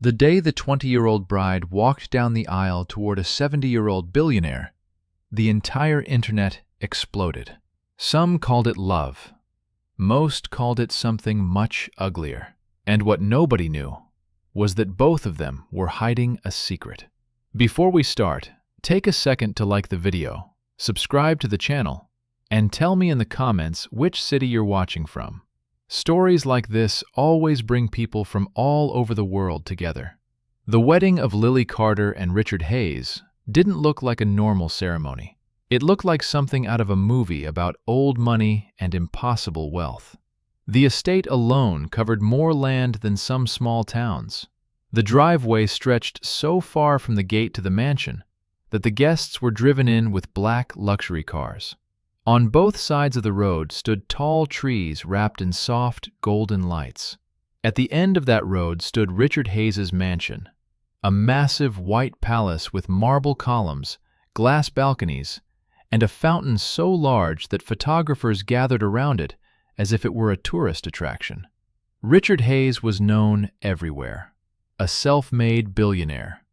The day the 20-year-old bride walked down the aisle toward a 70-year-old billionaire, the entire internet exploded. Some called it love. Most called it something much uglier. And what nobody knew was that both of them were hiding a secret. Before we start, take a second to like the video, subscribe to the channel, and tell me in the comments which city you're watching from. Stories like this always bring people from all over the world together. The wedding of Lily Carter and Richard Hayes didn't look like a normal ceremony. It looked like something out of a movie about old money and impossible wealth. The estate alone covered more land than some small towns. The driveway stretched so far from the gate to the mansion that the guests were driven in with black luxury cars. On both sides of the road stood tall trees wrapped in soft, golden lights. At the end of that road stood Richard Hayes's mansion, a massive white palace with marble columns, glass balconies, and a fountain so large that photographers gathered around it as if it were a tourist attraction. Richard Hayes was known everywhere, a self-made billionaire,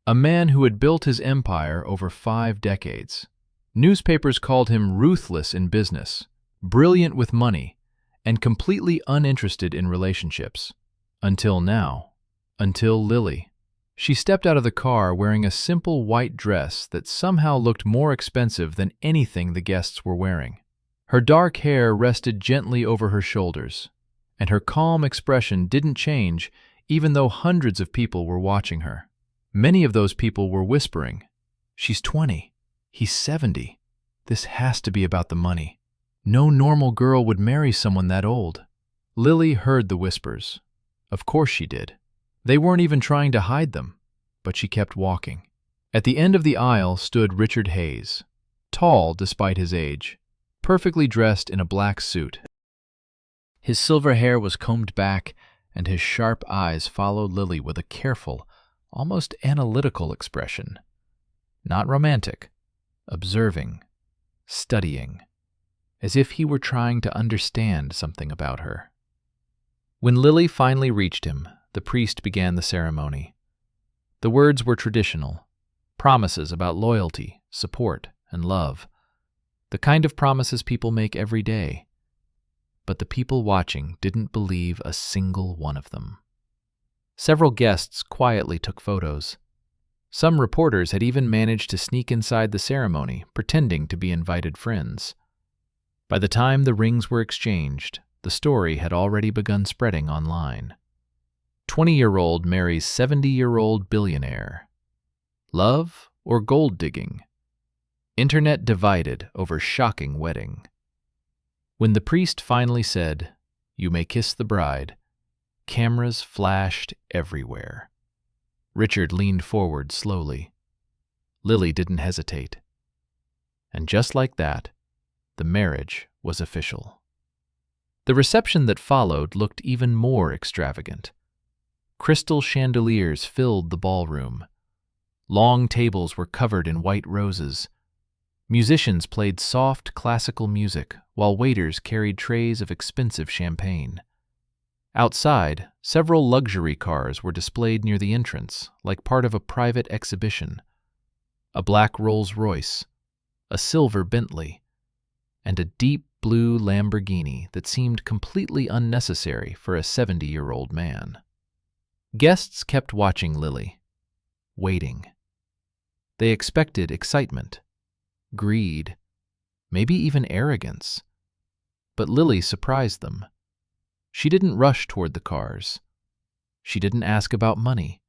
a man who had built his empire over 5 decades. Newspapers called him ruthless in business, brilliant with money, and completely uninterested in relationships. Until now. Until Lily. She stepped out of the car wearing a simple white dress that somehow looked more expensive than anything the guests were wearing. Her dark hair rested gently over her shoulders, and her calm expression didn't change even though hundreds of people were watching her. Many of those people were whispering, "She's 20. He's 70. This has to be about the money. No normal girl would marry someone that old." Lily heard the whispers. Of course she did. They weren't even trying to hide them, but she kept walking. At the end of the aisle stood Richard Hayes, tall despite his age, perfectly dressed in a black suit. His silver hair was combed back, and his sharp eyes followed Lily with a careful, almost analytical expression. Not romantic. Observing, studying, as if he were trying to understand something about her. When Lily finally reached him, the priest began the ceremony. The words were traditional, promises about loyalty, support, and love, the kind of promises people make every day. But the people watching didn't believe a single one of them. Several guests quietly took photos. Some reporters had even managed to sneak inside the ceremony, pretending to be invited friends. By the time the rings were exchanged, the story had already begun spreading online. 20-year-old marries 70-year-old billionaire. Love or gold digging? Internet divided over shocking wedding. When the priest finally said, "You may kiss the bride," cameras flashed everywhere. Richard leaned forward slowly. Lily didn't hesitate. And just like that, the marriage was official. The reception that followed looked even more extravagant. Crystal chandeliers filled the ballroom. Long tables were covered in white roses. Musicians played soft classical music while waiters carried trays of expensive champagne. Outside, several luxury cars were displayed near the entrance, like part of a private exhibition. A black Rolls-Royce, a silver Bentley, and a deep blue Lamborghini that seemed completely unnecessary for a 70-year-old man. Guests kept watching Lily, waiting. They expected excitement, greed, maybe even arrogance. But Lily surprised them. She didn't rush toward the cars. She didn't ask about money.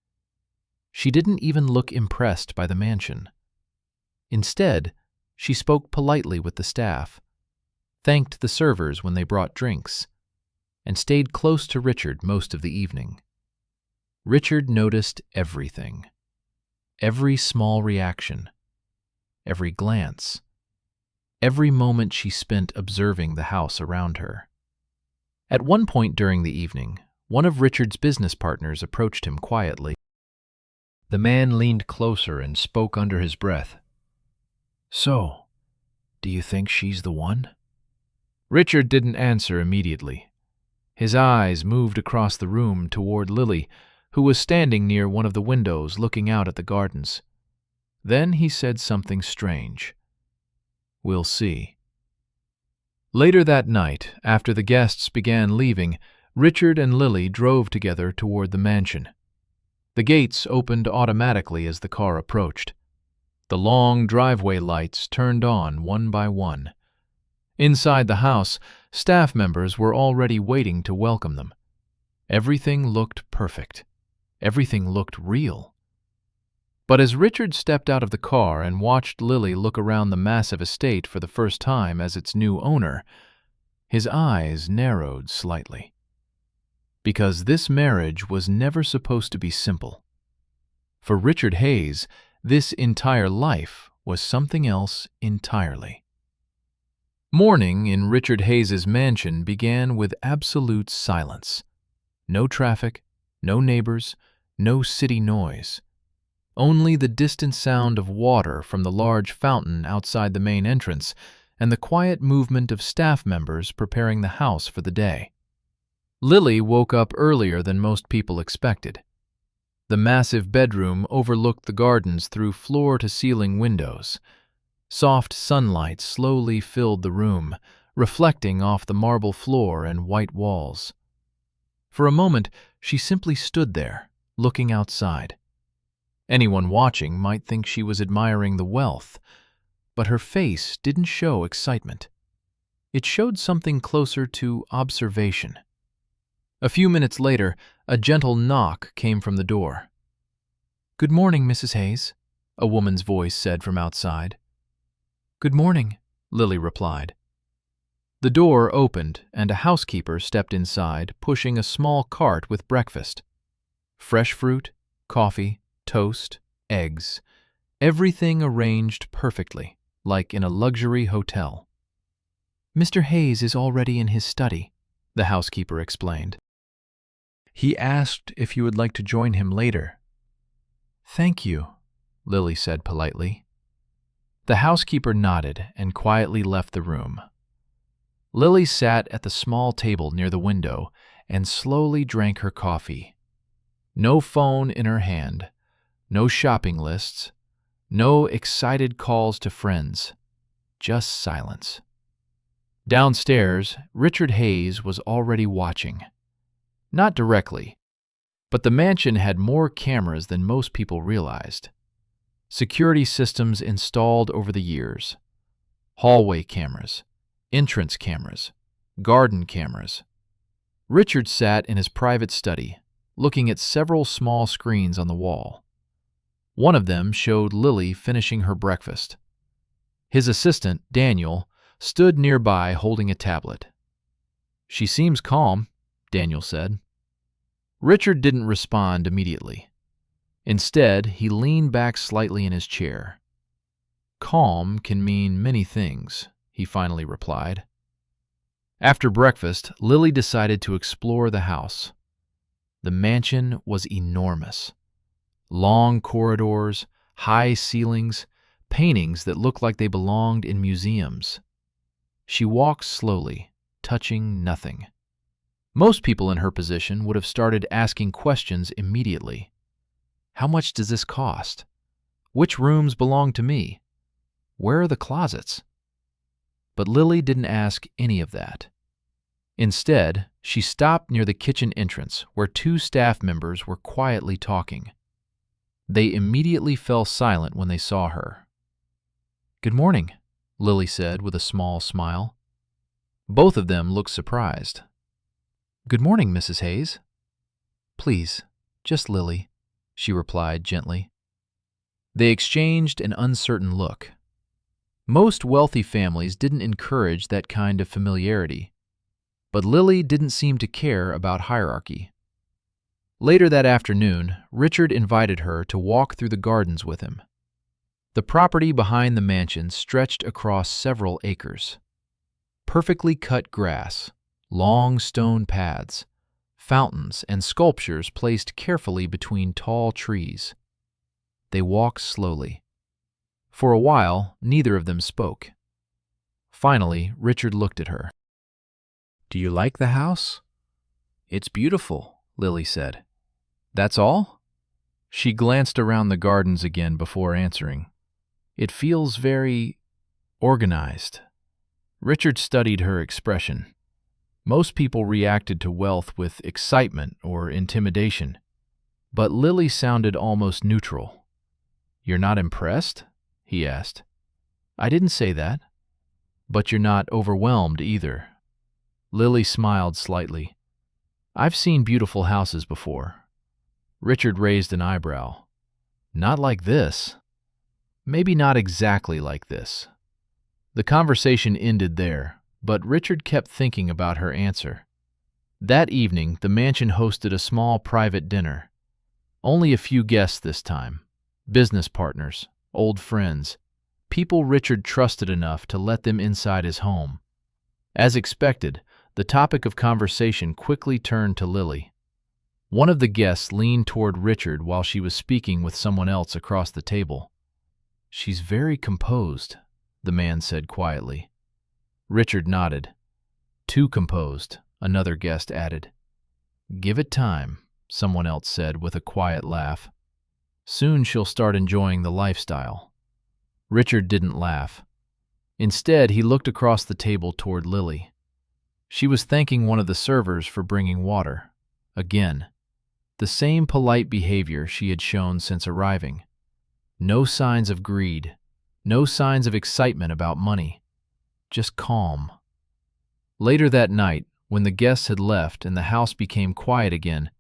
She didn't even look impressed by the mansion. Instead, she spoke politely with the staff, thanked the servers when they brought drinks, and stayed close to Richard most of the evening. Richard noticed everything. Every small reaction, every glance, every moment she spent observing the house around her. At one point during the evening, one of Richard's business partners approached him quietly. The man leaned closer and spoke under his breath. "So, do you think she's the one?" Richard didn't answer immediately. His eyes moved across the room toward Lily, who was standing near one of the windows looking out at the gardens. Then he said something strange. "We'll see." Later that night, after the guests began leaving, Richard and Lily drove together toward the mansion. The gates opened automatically as the car approached. The long driveway lights turned on one by one. Inside the house, staff members were already waiting to welcome them. Everything looked perfect. Everything looked real. But as Richard stepped out of the car and watched Lily look around the massive estate for the first time as its new owner, his eyes narrowed slightly. Because this marriage was never supposed to be simple. For Richard Hayes, this entire life was something else entirely. Morning in Richard Hayes's mansion began with absolute silence. No traffic, no neighbors, no city noise. Only the distant sound of water from the large fountain outside the main entrance and the quiet movement of staff members preparing the house for the day. Lily woke up earlier than most people expected. The massive bedroom overlooked the gardens through floor-to-ceiling windows. Soft sunlight slowly filled the room, reflecting off the marble floor and white walls. For a moment, she simply stood there, looking outside. Anyone watching might think she was admiring the wealth, but her face didn't show excitement. It showed something closer to observation. A few minutes later, a gentle knock came from the door. "Good morning, Mrs. Hayes," a woman's voice said from outside. "Good morning," Lily replied. The door opened and a housekeeper stepped inside, pushing a small cart with breakfast. Fresh fruit, coffee, toast, eggs, everything arranged perfectly, like in a luxury hotel. "Mr. Hayes is already in his study," the housekeeper explained. "He asked if you would like to join him later." "Thank you," Lily said politely. The housekeeper nodded and quietly left the room. Lily sat at the small table near the window and slowly drank her coffee. No phone in her hand, no shopping lists, no excited calls to friends, just silence. Downstairs, Richard Hayes was already watching. Not directly, but the mansion had more cameras than most people realized. Security systems installed over the years. Hallway cameras, entrance cameras, garden cameras. Richard sat in his private study, looking at several small screens on the wall. One of them showed Lily finishing her breakfast. His assistant, Daniel, stood nearby holding a tablet. "She seems calm," Daniel said. Richard didn't respond immediately. Instead, he leaned back slightly in his chair. "Calm can mean many things," he finally replied. After breakfast, Lily decided to explore the house. The mansion was enormous. Long corridors, high ceilings, paintings that looked like they belonged in museums. She walked slowly, touching nothing. Most people in her position would have started asking questions immediately. How much does this cost? Which rooms belong to me? Where are the closets? But Lily didn't ask any of that. Instead, she stopped near the kitchen entrance where two staff members were quietly talking. They immediately fell silent when they saw her. "Good morning," Lily said with a small smile. Both of them looked surprised. "Good morning, Mrs. Hayes." "Please, just Lily," she replied gently. They exchanged an uncertain look. Most wealthy families didn't encourage that kind of familiarity, but Lily didn't seem to care about hierarchy. Later that afternoon, Richard invited her to walk through the gardens with him. The property behind the mansion stretched across several acres. Perfectly cut grass, long stone paths, fountains, and sculptures placed carefully between tall trees. They walked slowly. For a while, neither of them spoke. Finally, Richard looked at her. "Do you like the house?" "It's beautiful," Lily said. That's all? She glanced around the gardens again before answering. It feels very organized. Richard studied her expression. Most people reacted to wealth with excitement or intimidation, but Lily sounded almost neutral. You're not impressed? He asked. I didn't say that. But you're not overwhelmed either. Lily smiled slightly. I've seen beautiful houses before. Richard raised an eyebrow. Not like this. Maybe not exactly like this. The conversation ended there, but Richard kept thinking about her answer. That evening, the mansion hosted a small private dinner. Only a few guests this time. Business partners, old friends, people Richard trusted enough to let them inside his home. As expected, the topic of conversation quickly turned to Lily. One of the guests leaned toward Richard while she was speaking with someone else across the table. She's very composed, the man said quietly. Richard nodded. Too composed, another guest added. Give it time, someone else said with a quiet laugh. Soon she'll start enjoying the lifestyle. Richard didn't laugh. Instead, he looked across the table toward Lily. She was thanking one of the servers for bringing water. Again, the same polite behavior she had shown since arriving. No signs of greed, no signs of excitement about money, just calm. Later that night, when the guests had left and the house became quiet again,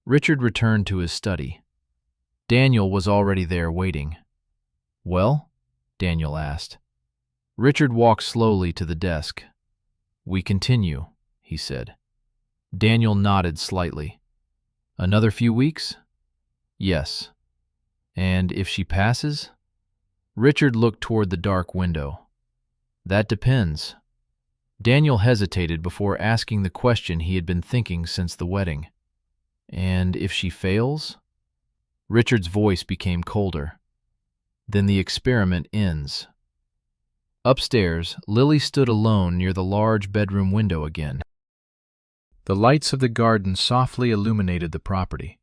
Richard returned to his study. Daniel was already there waiting. Well? Daniel asked. Richard walked slowly to the desk. We continue, he said. Daniel nodded slightly. Another few weeks? Yes. And if she passes? Richard looked toward the dark window. That depends. Daniel hesitated before asking the question he had been thinking since the wedding. And if she fails? Richard's voice became colder. Then the experiment ends. Upstairs, Lily stood alone near the large bedroom window again. The lights of the garden softly illuminated the property.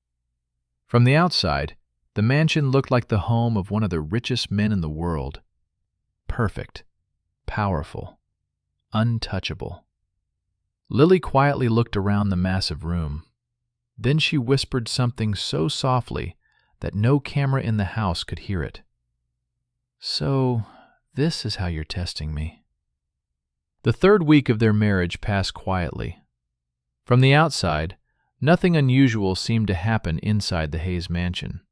From the outside, the mansion looked like the home of one of the richest men in the world. Perfect, powerful, untouchable. Lily quietly looked around the massive room. Then she whispered something so softly that no camera in the house could hear it. So, this is how you're testing me. The third week of their marriage passed quietly. From the outside, nothing unusual seemed to happen inside the Hayes mansion.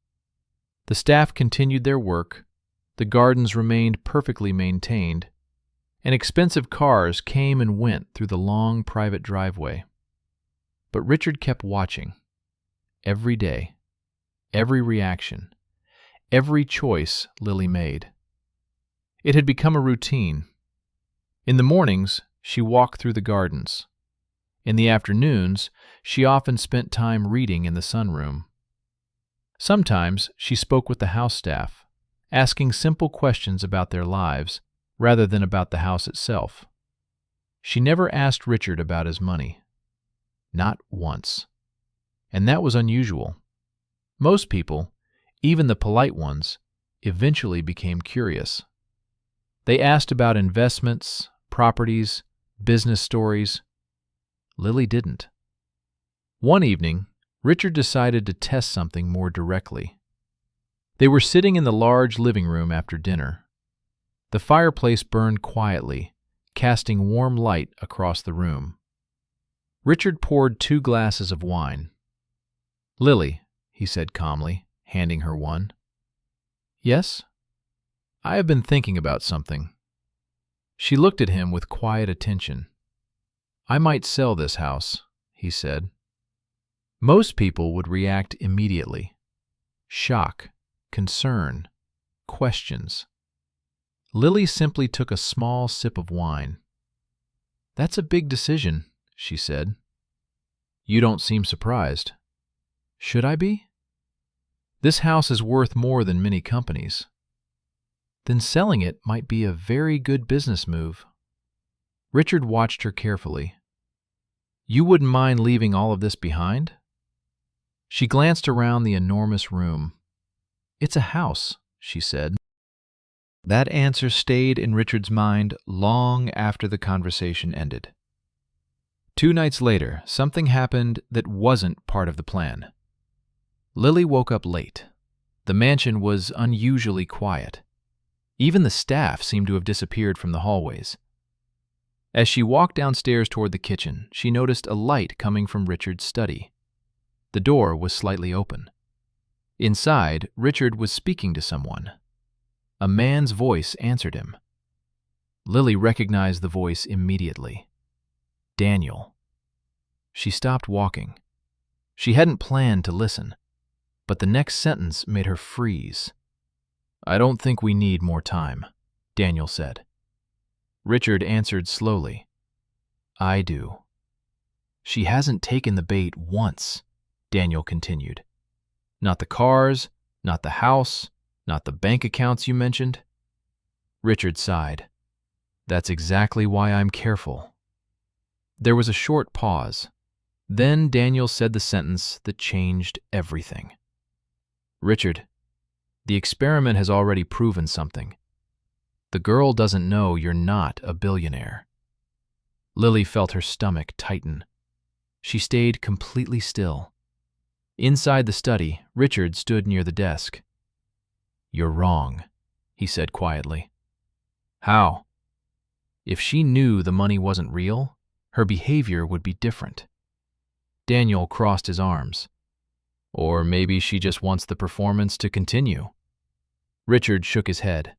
The staff continued their work, the gardens remained perfectly maintained, and expensive cars came and went through the long private driveway. But Richard kept watching. Every day, every reaction, every choice Lily made. It had become a routine. In the mornings, she walked through the gardens. In the afternoons, she often spent time reading in the sunroom. Sometimes she spoke with the house staff, asking simple questions about their lives rather than about the house itself. She never asked Richard about his money. Not once. And that was unusual. Most people, even the polite ones, eventually became curious. They asked about investments, properties, business stories. Lily didn't. One evening, Richard decided to test something more directly. They were sitting in the large living room after dinner. The fireplace burned quietly, casting warm light across the room. Richard poured 2 glasses of wine. Lily, he said calmly, handing her one. Yes? I have been thinking about something. She looked at him with quiet attention. I might sell this house, he said. Most people would react immediately. Shock, concern, questions. Lily simply took a small sip of wine. That's a big decision, she said. You don't seem surprised. Should I be? This house is worth more than many companies. Then selling it might be a very good business move. Richard watched her carefully. You wouldn't mind leaving all of this behind? She glanced around the enormous room. "It's a house," she said. That answer stayed in Richard's mind long after the conversation ended. 2 nights later, something happened that wasn't part of the plan. Lily woke up late. The mansion was unusually quiet. Even the staff seemed to have disappeared from the hallways. As she walked downstairs toward the kitchen, she noticed a light coming from Richard's study. The door was slightly open. Inside, Richard was speaking to someone. A man's voice answered him. Lily recognized the voice immediately. Daniel. She stopped walking. She hadn't planned to listen, but the next sentence made her freeze. "I don't think we need more time," Daniel said. Richard answered slowly. "I do." "She hasn't taken the bait once," Daniel continued. "Not the cars, not the house, not the bank accounts you mentioned." Richard sighed. "That's exactly why I'm careful." There was a short pause. Then Daniel said the sentence that changed everything. "Richard, the experiment has already proven something. The girl doesn't know you're not a billionaire." Lily felt her stomach tighten. She stayed completely still. Inside the study, Richard stood near the desk. "You're wrong," he said quietly. "How?" "If she knew the money wasn't real, her behavior would be different." Daniel crossed his arms. "Or maybe she just wants the performance to continue." Richard shook his head.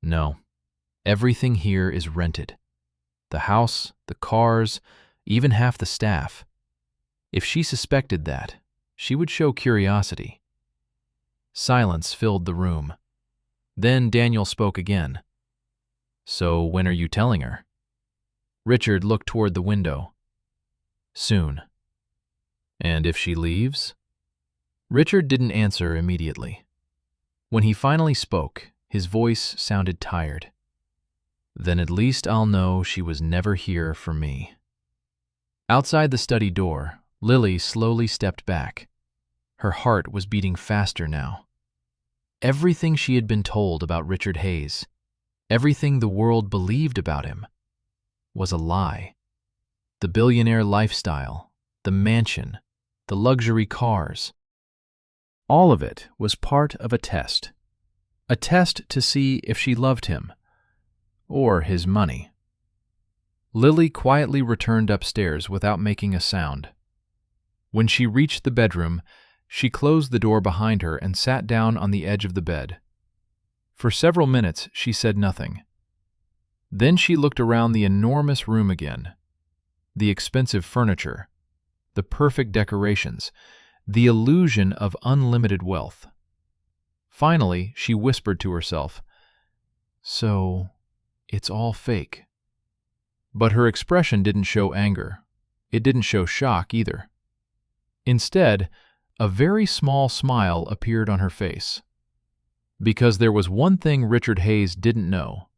"No, everything here is rented. The house, the cars, even half the staff. If she suspected that, she would show curiosity." Silence filled the room. Then Daniel spoke again. "So when are you telling her?" Richard looked toward the window. "Soon." "And if she leaves?" Richard didn't answer immediately. When he finally spoke, his voice sounded tired. "Then at least I'll know she was never here for me." Outside the study door, Lily slowly stepped back. Her heart was beating faster now. Everything she had been told about Richard Hayes, everything the world believed about him, was a lie. The billionaire lifestyle, the mansion, the luxury cars. All of it was part of a test to see if she loved him or his money. Lily quietly returned upstairs without making a sound. When she reached the bedroom, she closed the door behind her and sat down on the edge of the bed. For several minutes, she said nothing. Then she looked around the enormous room again. The expensive furniture, the perfect decorations, the illusion of unlimited wealth. Finally, she whispered to herself, "So, it's all fake." But her expression didn't show anger. It didn't show shock either. Instead, a very small smile appeared on her face. Because there was one thing Richard Hayes didn't know,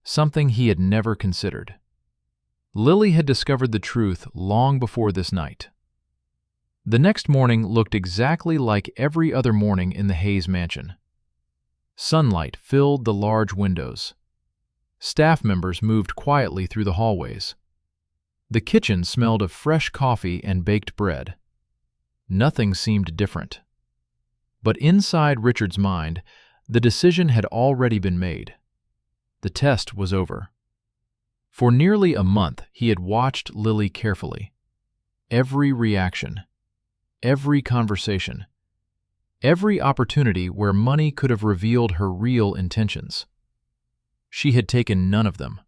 something he had never considered. Lily had discovered the truth long before this night. The next morning looked exactly like every other morning in the Hayes mansion. Sunlight filled the large windows. Staff members moved quietly through the hallways. The kitchen smelled of fresh coffee and baked bread. Nothing seemed different. But inside Richard's mind, the decision had already been made. The test was over. For nearly a month, he had watched Lily carefully. Every reaction, every conversation, every opportunity where money could have revealed her real intentions. She had taken none of them.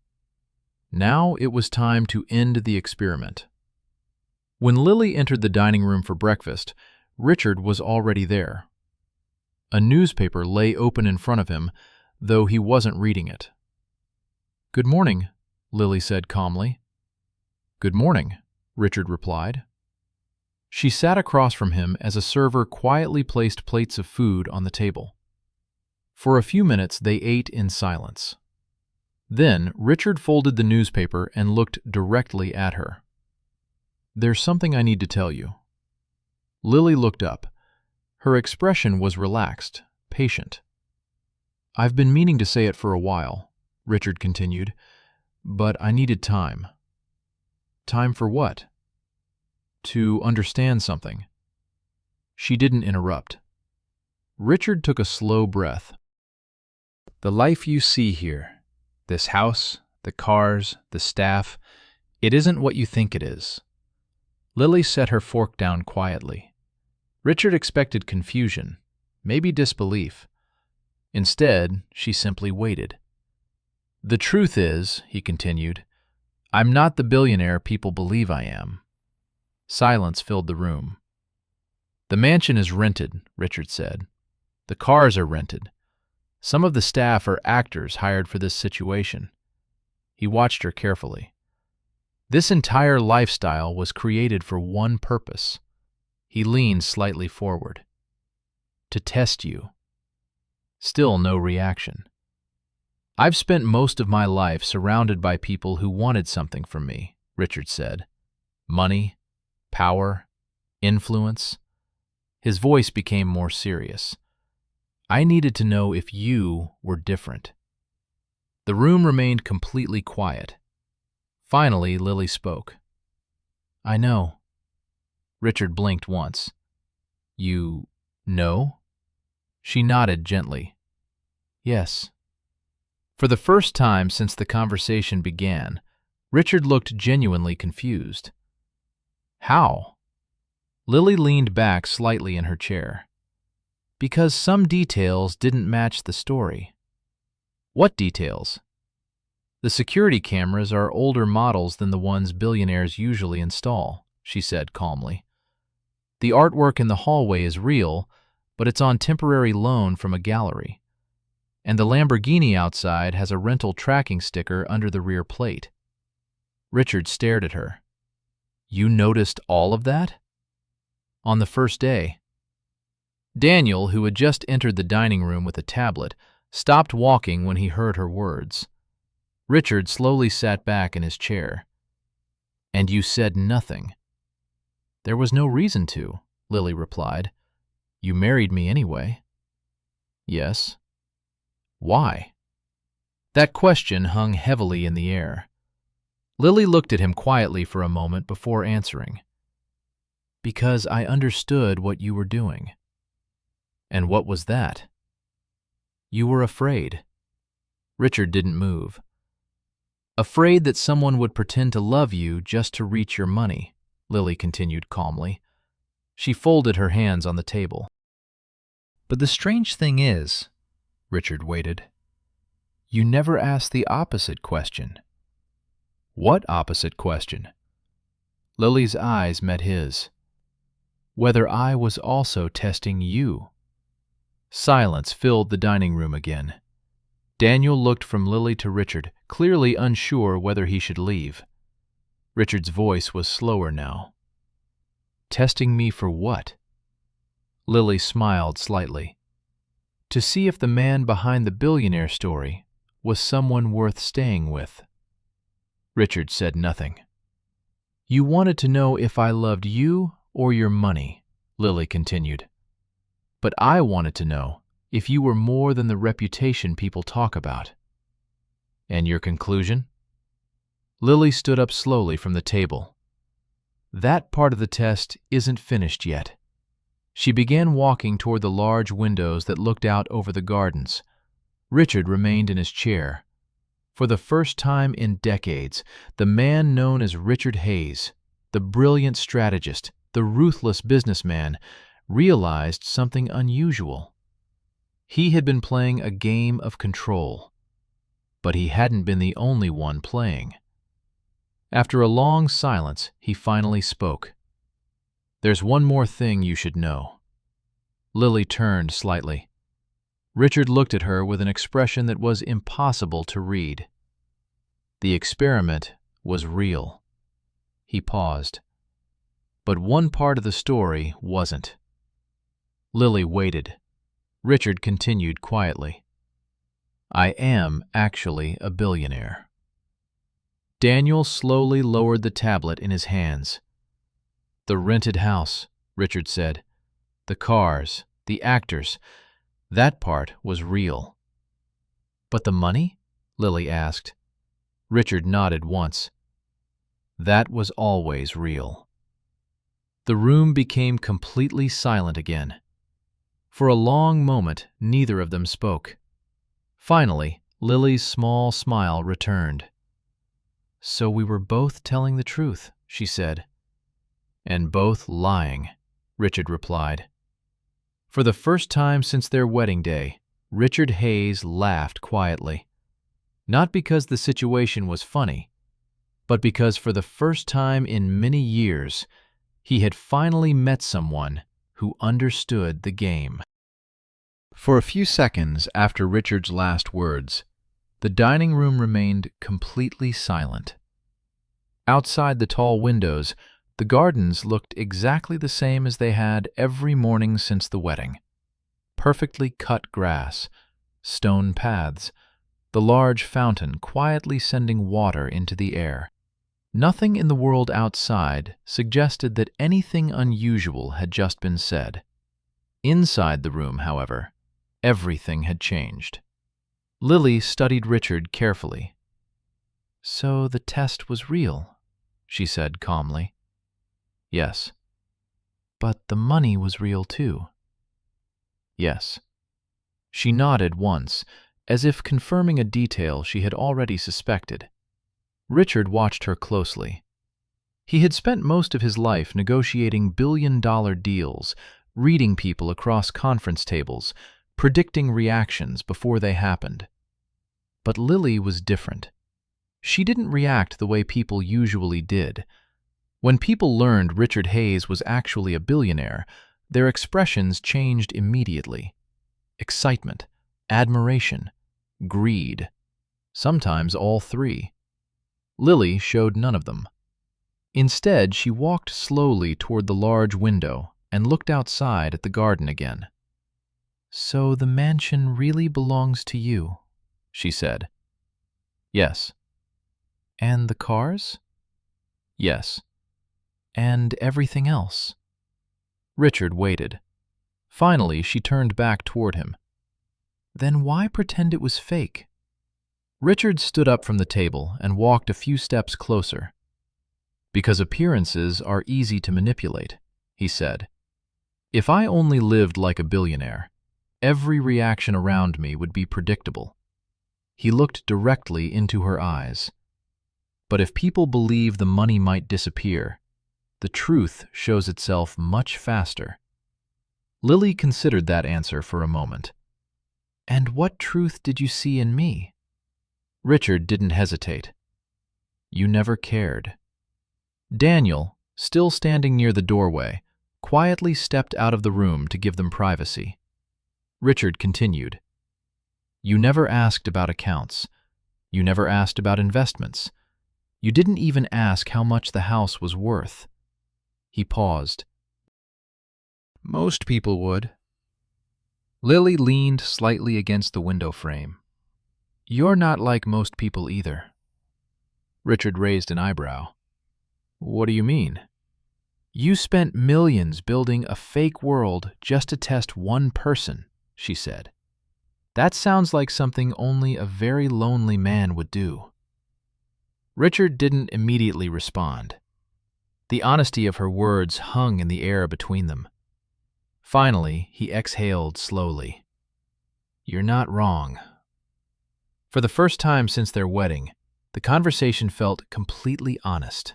Now it was time to end the experiment. When Lily entered the dining room for breakfast, Richard was already there. A newspaper lay open in front of him, though he wasn't reading it. "Good morning," Lily said calmly. "Good morning," Richard replied. She sat across from him as a server quietly placed plates of food on the table. For a few minutes they ate in silence. Then Richard folded the newspaper and looked directly at her. "There's something I need to tell you." Lily looked up. Her expression was relaxed, patient. "I've been meaning to say it for a while," Richard continued, "but I needed time." "Time for what?" "To understand something." She didn't interrupt. Richard took a slow breath. "The life you see here, this house, the cars, the staff, it isn't what you think it is." Lily set her fork down quietly. Richard expected confusion, maybe disbelief. Instead, she simply waited. "The truth is," he continued, "I'm not the billionaire people believe I am." Silence filled the room. "The mansion is rented," Richard said. "The cars are rented. Some of the staff are actors hired for this situation." He watched her carefully. "This entire lifestyle was created for one purpose." He leaned slightly forward. "To test you." Still no reaction. "I've spent most of my life surrounded by people who wanted something from me," Richard said. "Money, power, influence." His voice became more serious. "I needed to know if you were different." The room remained completely quiet. Finally, Lily spoke. "I know." Richard blinked once. "You know?" She nodded gently. "Yes." For the first time since the conversation began, Richard looked genuinely confused. "How?" Lily leaned back slightly in her chair. "Because some details didn't match the story." "What details?" "The security cameras are older models than the ones billionaires usually install," she said calmly. "The artwork in the hallway is real, but it's on temporary loan from a gallery. And the Lamborghini outside has a rental tracking sticker under the rear plate." Richard stared at her. "You noticed all of that?" "On the first day." Daniel, who had just entered the dining room with a tablet, stopped walking when he heard her words. Richard slowly sat back in his chair. "And you said nothing." "There was no reason to," Lily replied. "You married me anyway." "Yes." "Why?" That question hung heavily in the air. Lily looked at him quietly for a moment before answering. "Because I understood what you were doing." "And what was that?" "You were afraid." Richard didn't move. "Afraid that someone would pretend to love you just to reach your money," Lily continued calmly. She folded her hands on the table. "But the strange thing is," Richard waited, "you never asked the opposite question." "What opposite question?" Lily's eyes met his. "Whether I was also testing you." Silence filled the dining room again. Daniel looked from Lily to Richard, clearly unsure whether he should leave. Richard's voice was slower now. "Testing me for what?" Lily smiled slightly. "To see if the man behind the billionaire story was someone worth staying with." Richard said nothing. "You wanted to know if I loved you or your money," Lily continued. "But I wanted to know if you were more than the reputation people talk about." "And your conclusion?" Lily stood up slowly from the table. "That part of the test isn't finished yet." She began walking toward the large windows that looked out over the gardens. Richard remained in his chair. For the first time in decades, the man known as Richard Hayes, the brilliant strategist, the ruthless businessman, realized something unusual. He had been playing a game of control, but he hadn't been the only one playing. After a long silence, he finally spoke. "There's one more thing you should know." Lily turned slightly. Richard looked at her with an expression that was impossible to read. "The experiment was real." He paused. "But one part of the story wasn't." Lily waited. Richard continued quietly. "I am actually a billionaire." Daniel slowly lowered the tablet in his hands. "The rented house, Richard said. "The cars, the actors, that part was real." "But the money?" Lily asked. Richard nodded once. "That was always real." The room became completely silent again. For a long moment, neither of them spoke. Finally, Lily's small smile returned. "So we were both telling the truth," she said. "And both lying," Richard replied. For the first time since their wedding day, Richard Hayes laughed quietly. Not because the situation was funny, but because for the first time in many years, he had finally met someone who understood the game. For a few seconds after Richard's last words, the dining room remained completely silent. Outside the tall windows, the gardens looked exactly the same as they had every morning since the wedding. Perfectly cut grass, stone paths, the large fountain quietly sending water into the air. Nothing in the world outside suggested that anything unusual had just been said. Inside the room, however, everything had changed. Lily studied Richard carefully. "So the test was real," she said calmly. "Yes." "But the money was real too." "Yes." She nodded once, as if confirming a detail she had already suspected. Richard watched her closely. He had spent most of his life negotiating billion-dollar deals, reading people across conference tables, predicting reactions before they happened. But Lily was different. She didn't react the way people usually did. When people learned Richard Hayes was actually a billionaire, their expressions changed immediately. Excitement, admiration, greed, sometimes all three. Lily showed none of them. Instead, she walked slowly toward the large window and looked outside at the garden again. "So the mansion really belongs to you," she said. "Yes." "And the cars?" "Yes." "And everything else?" Richard waited. Finally, she turned back toward him. "Then why pretend it was fake?" Richard stood up from the table and walked a few steps closer. "Because appearances are easy to manipulate," he said. "If I only lived like a billionaire, every reaction around me would be predictable." He looked directly into her eyes. "But if people believe the money might disappear, the truth shows itself much faster." Lily considered that answer for a moment. "And what truth did you see in me?" Richard didn't hesitate. "You never cared." Daniel, still standing near the doorway, quietly stepped out of the room to give them privacy. Richard continued. "You never asked about accounts. You never asked about investments. You didn't even ask how much the house was worth." He paused. "Most people would." Lily leaned slightly against the window frame. "You're not like most people either." Richard raised an eyebrow. "What do you mean?" "You spent millions building a fake world just to test one person," she said. "That sounds like something only a very lonely man would do." Richard didn't immediately respond. The honesty of her words hung in the air between them. Finally, he exhaled slowly. "You're not wrong." For the first time since their wedding, the conversation felt completely honest.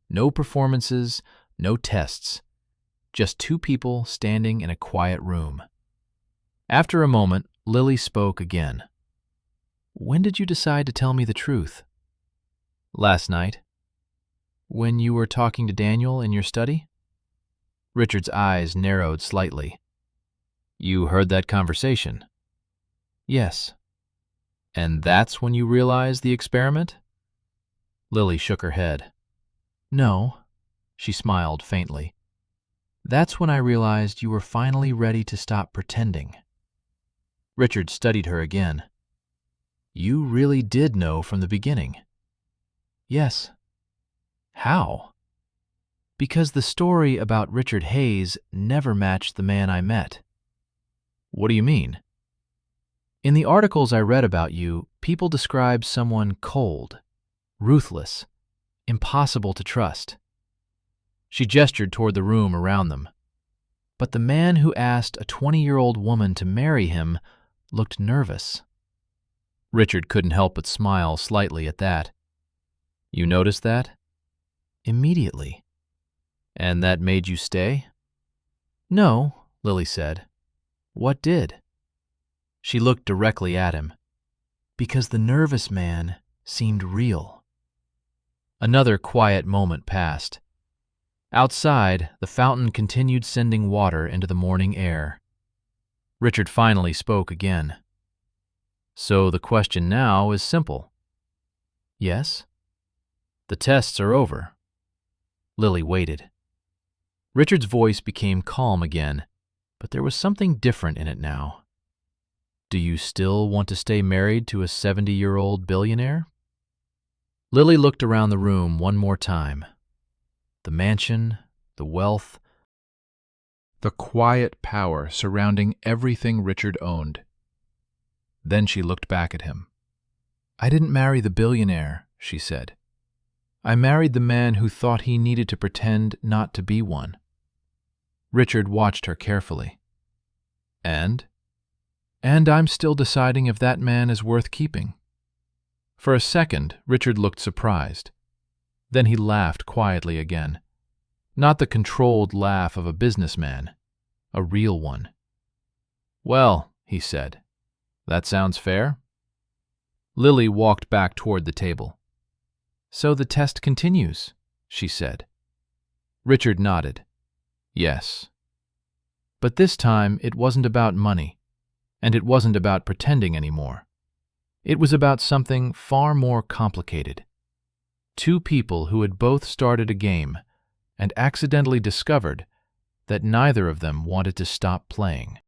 No performances, no tests. Just two people standing in a quiet room. After a moment, Lily spoke again. "When did you decide to tell me the truth?" "Last night." "When you were talking to Daniel in your study?" Richard's eyes narrowed slightly. "You heard that conversation?" "Yes." "And that's when you realized the experiment?" Lily shook her head. "No," she smiled faintly. "That's when I realized you were finally ready to stop pretending." Richard studied her again. "You really did know from the beginning?" "Yes." "How?" Because the story about Richard Hayes never matched the man I met. What do you mean? In the articles I read about you, people describe someone cold, ruthless, impossible to trust. She gestured toward the room around them. But the man who asked a 20-year-old woman to marry him looked nervous. Richard couldn't help but smile slightly at that. You noticed that? Immediately. And that made you stay? No, Lily said. What did? She looked directly at him. Because the nervous man seemed real. Another quiet moment passed. Outside, the fountain continued sending water into the morning air. Richard finally spoke again. So the question now is simple. Yes? The tests are over. Lily waited. Richard's voice became calm again, but there was something different in it now. Do you still want to stay married to a 70-year-old billionaire? Lily looked around the room one more time. The mansion, the wealth, the quiet power surrounding everything Richard owned. Then she looked back at him. I didn't marry the billionaire, she said. I married the man who thought he needed to pretend not to be one. Richard watched her carefully. And I'm still deciding if that man is worth keeping. For a second, Richard looked surprised. Then he laughed quietly again. Not the controlled laugh of a businessman, a real one. Well, he said, that sounds fair. Lily walked back toward the table. So the test continues, she said. Richard nodded. Yes. But this time it wasn't about money, and it wasn't about pretending anymore. It was about something far more complicated. Two people who had both started a game and accidentally discovered that neither of them wanted to stop playing.